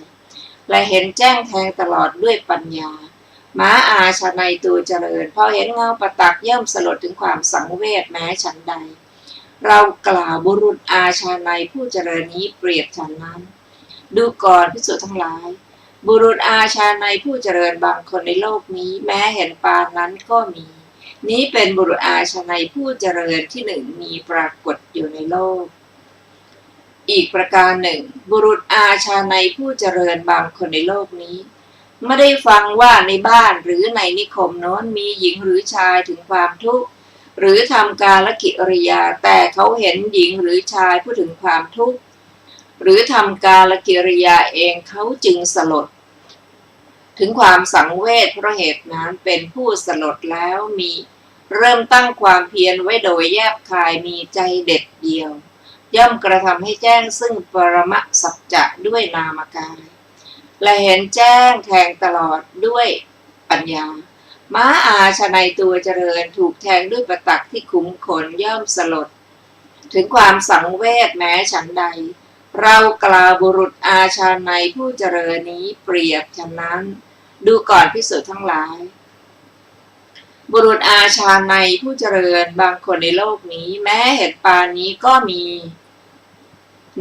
และเห็นแจ้งแทงตลอดด้วยปัญญาม้าอาชาในตัวเจริญพอเห็นเงาประตักย่อมสลดถึงความสังเวชแม้ฉันใดเรากล่าวบุรุษอาชาในผู้เจริญนี้เปรียบฉันนั้นดูก่อนภิกษุทั้งหลายบุรุษอาชาในผู้เจริญบางคนในโลกนี้แม้เห็นปานนั้นก็มี นี้เป็นบุรุษอาชนัยผู้เจริญที่หนึ่งมีปรากฏอยู่ในโลกอีกประการหนึ่งบุรุษอาชาในผู้เจริญบางคนในโลกนี้ไม่ได้ฟังว่าในบ้านหรือในนิคมโน้นมีหญิงหรือชายถึงความทุกข์หรือทำกาลกิริยาแต่เขาเห็นหญิงหรือชายผู้ถึงความทุกข์หรือทำกาลกิริยาเองเขาจึงสลดถึงความสังเวชเพราะเหตุนั้นเป็นผู้สลดแล้วมีเริ่มตั้งความเพียรไว้โดยแยบคายมีใจเด็ดเดียวย่อมกระทำให้แจ้งซึ่งปรมสัจจะด้วยนามกายและเห็นแจ้งแทงตลอดด้วยปัญญาม้าอาชนัยตัวเจริญถูกแทงด้วยประตักที่ขุมขนย่อมสลดถึงความสังเวชแม้ฉันใดเรากล่าวบุรุษอาชานัยผู้เจริญนี้เปรียบฉะนั้นดูก่อนภิกษุทั้งหลายบุรุษอาชาในผู้เจริญบางคนในโลกนี้แม้เห็นปานนี้ก็มี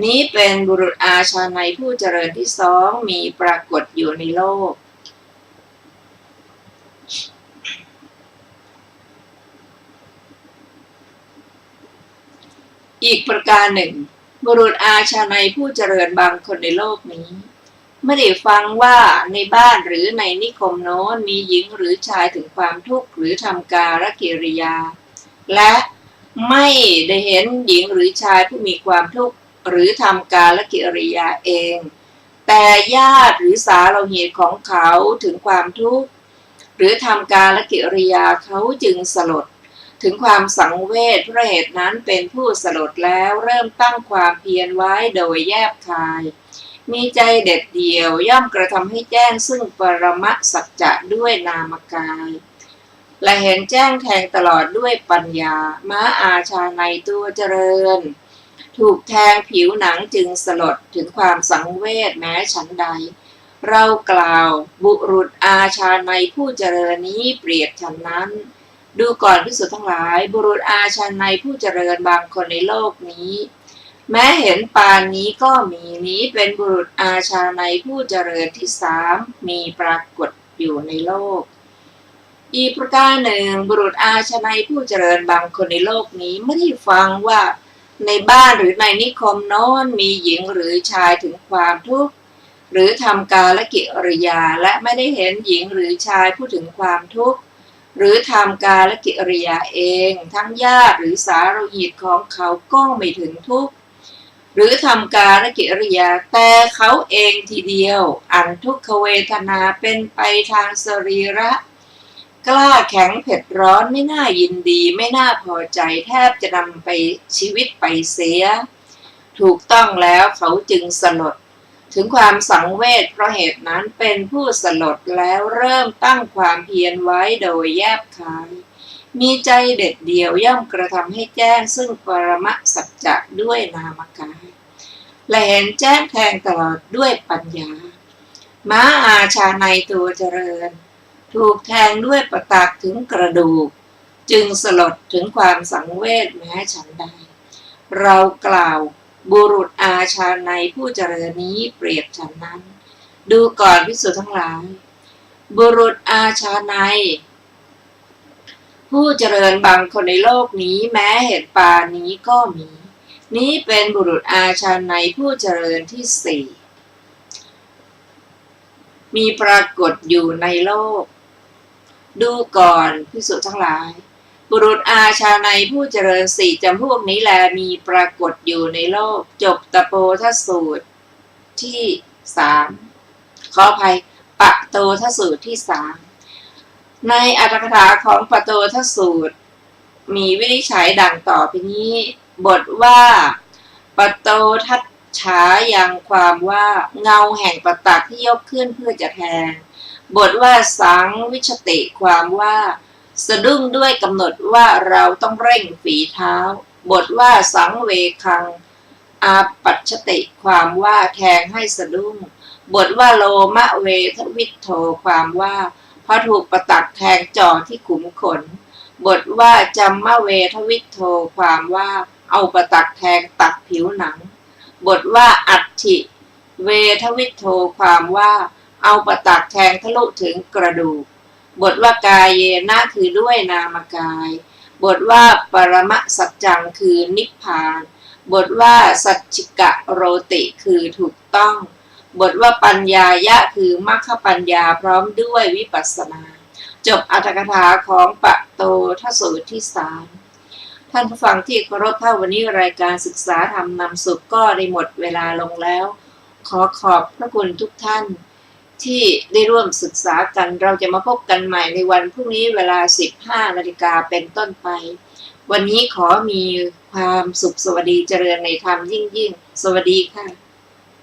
นี้เป็นบุรุษอาชาในผู้เจริญที่สองมีปรากฏอยู่ในโลกอีกประการหนึ่งบุรุษอาชาในผู้เจริญบางคนในโลกนี้ไม่ได้ฟังว่าในบ้านหรือในนิคมโน้นมีหญิงหรือชายถึงความทุกข์หรือทำกาลกิริยาและไม่ได้เห็นหญิงหรือชายผู้มีความทุกข์หรือทำกาลกิริยาเองแต่ญาติหรือสาโลหิตของเขาถึงความทุกข์หรือทำกาลกิริยาเขาจึงสลดถึงความสังเวชเพราะเหตุนั้นเป็นผู้สลดแล้วเริ่มตั้งความเพียรไว้โดยแยบคายมีใจเด็ดเดี่ยวย่อมกระทำให้แจ้งซึ่งปรมสัจจะด้วยนามกายและเห็นแจ้งแทงตลอดด้วยปัญญาม้าอาชาในตัวเจริญถูกแทงผิวหนังจึงสลดถึงความสังเวชแม้ฉันใดเรากล่าวบุรุษอาชาในผู้เจริญนี้เปรียบฉะนั้นดูก่อนภิกษุทั้งหลายบุรุษอาชาในผู้เจริญบางคนในโลกนี้แม้เห็นปานนี้ก็มีนี้เป็นบุรุษอาชาในผู้เจริญที่สามมีปรากฏอยู่ในโลกอีกประการหนึ่งบุรุษอาชาในผู้เจริญบางคนในโลกนี้ไม่ได้ฟังว่าในบ้านหรือในนิคมโน้นมีหญิงหรือชายถึงความทุกข์หรือทำกาลกิริยาและไม่ได้เห็นหญิงหรือชายผู้ถึงความทุกข์หรือทำกาลกิริยาเองทั้งญาติหรือสาโลหิตของเขาก็ไม่ถึงทุกข์หรือทำกาลกิริยาแต่เขาเองทีเดียวอันทุกขเวทนาเป็นไปทางสรีระกล้าแข็งเผ็ดร้อนไม่น่ายินดีไม่น่าพอใจแทบจะนำไปชีวิตไปเสียถูกต้องแล้วเขาจึงสลดถึงความสังเวชเพราะเหตุนั้นเป็นผู้สลดแล้วเริ่มตั้งความเพียรไว้โดยแยบคายมีใจเด็ดเดี่ยวย่อมกระทำให้แจ้งซึ่งปรมสัจจะด้วยนามกายและเห็นแจ้งแทงตลอดด้วยปัญญาม้าอาชาในตัวเจริญถูกแทงด้วยประตักถึงกระดูกจึงสลดถึงความสังเวชแม้ฉันใดเรากล่าวบุรุษอาชาในผู้เจริญนี้เปรียบฉันนั้นดูก่อนภิกษุทั้งหลายบุรุษอาชาในผู้เจริญบางคนในโลกนี้แม้เห็นปานนี้ก็มีนี้เป็นบุรุษอาชาในผู้เจริญที่สี่มีปรากฏอยู่ในโลกดูก่อนภิกษุทั้งหลายบุรุษอาชาในผู้เจริญสี่จำพวกนี้แลมีปรากฏอยู่ในโลกจบตโปทสูตรที่สามขออภัยปะโตทสูตรที่สามในอรรถกถาของปะโตทสูตรมีวินิจฉัยดังต่อไปนี้บทว่าปะโตทัชฉายังความว่าเงาแห่งประตักที่ยกขึ้นเพื่อจะแทงบทว่าสังวิชติความว่าสะดุ้งด้วยกำหนดว่าเราต้องเร่งฝีเท้าบทว่าสังเวคังอาปัชชติความว่าแทงให้สะดุ้งบทว่าโลมะเวทวิทโธความว่าพอถูกประตักแทงจ่อที่ขุมขนบทว่าจัมมะเวทวิทโธความว่าเอาประตักแทงตัดผิวหนังบทว่าอัตถิเวทวิทโธความว่าเอาประตักแทงทะลุถึงกระดูก บทว่ากายเยนะคือด้วยนามกาย บทว่าปรมสัจจังคือนิพพาน บทว่าสัจจิกะโรติคือถูกต้อง บทว่าปัญญายะคือมรรคปัญญาพร้อมด้วยวิปัสสนา จบอรรถกถาของปะโตทสูตรที่3ท่านผู้ฟังที่เคารพถ้าวันนี้รายการศึกษาธรรมนำสุขก็ได้หมดเวลาลงแล้ว ขอขอบพระคุณทุกท่านที่ได้ร่วมศึกษากันเราจะมาพบกันใหม่ในวันพรุ่งนี้เวลา 15 นาฬิกาเป็นต้นไปวันนี้ขอมีความสุขสวัสดีเจริญในธรรมยิ่งๆสวัสดีค่ะ